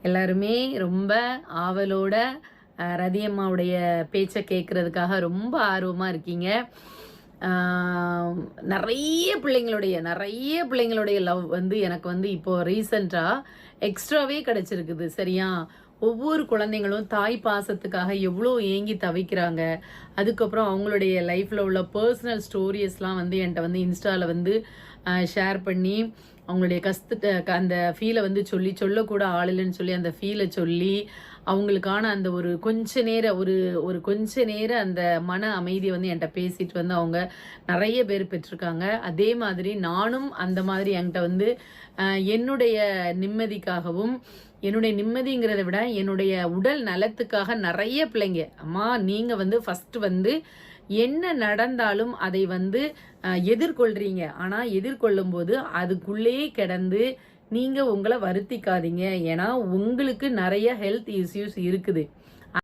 எல்லாருமே ரொம்ப ஆவலோட ரதியம்மாவுடைய பேச்சை கேட்கறதுக்காக ரொம்ப ஆர்வமாக இருக்கீங்க. நிறைய பிள்ளைங்களுடைய லவ் வந்து எனக்கு வந்து இப்போ ரீசெண்டாக எக்ஸ்ட்ராவே கிடைச்சிருக்குது. சரியா, ஒவ்வொரு குழந்தைங்களும் தாய் பாசத்துக்காக எவ்வளோ ஏங்கி தவிக்கிறாங்க. அதுக்கப்புறம் அவங்களுடைய லைஃப்பில் உள்ள பர்சனல் ஸ்டோரிஸ்லாம் வந்து என்கிட்ட வந்து இன்ஸ்டாவில் வந்து ஷேர் பண்ணி அவங்களுடைய அந்த ஃபீலை வந்து சொல்லக்கூட ஆள் இல்லைன்னு சொல்லி அந்த ஃபீலை சொல்லி அவங்களுக்கான அந்த ஒரு கொஞ்ச நேர அந்த மன அமைதியை வந்து என்கிட்ட பேசிட்டு வந்து அவங்க நிறைய பேர் பெற்றிருக்காங்க. அதே மாதிரி நானும் அந்த மாதிரி என்கிட்ட வந்து என்னுடைய நிம்மதிக்காகவும், என்னுடைய நிம்மதிங்கிறத விட என்னுடைய உடல் நலத்துக்காக நிறைய பிள்ளைங்க, அம்மா நீங்கள் வந்து ஃபஸ்ட்டு வந்து என்ன நடந்தாலும் அதை வந்து எதிர்கொள்றீங்க. ஆனால் எதிர்கொள்ளும் போது அதுக்குள்ளேயே கிடந்து நீங்கள் உங்களை வருத்திக்காதீங்க. ஏன்னா உங்களுக்கு நிறைய ஹெல்த் இஷ்யூஸ் இருக்குது.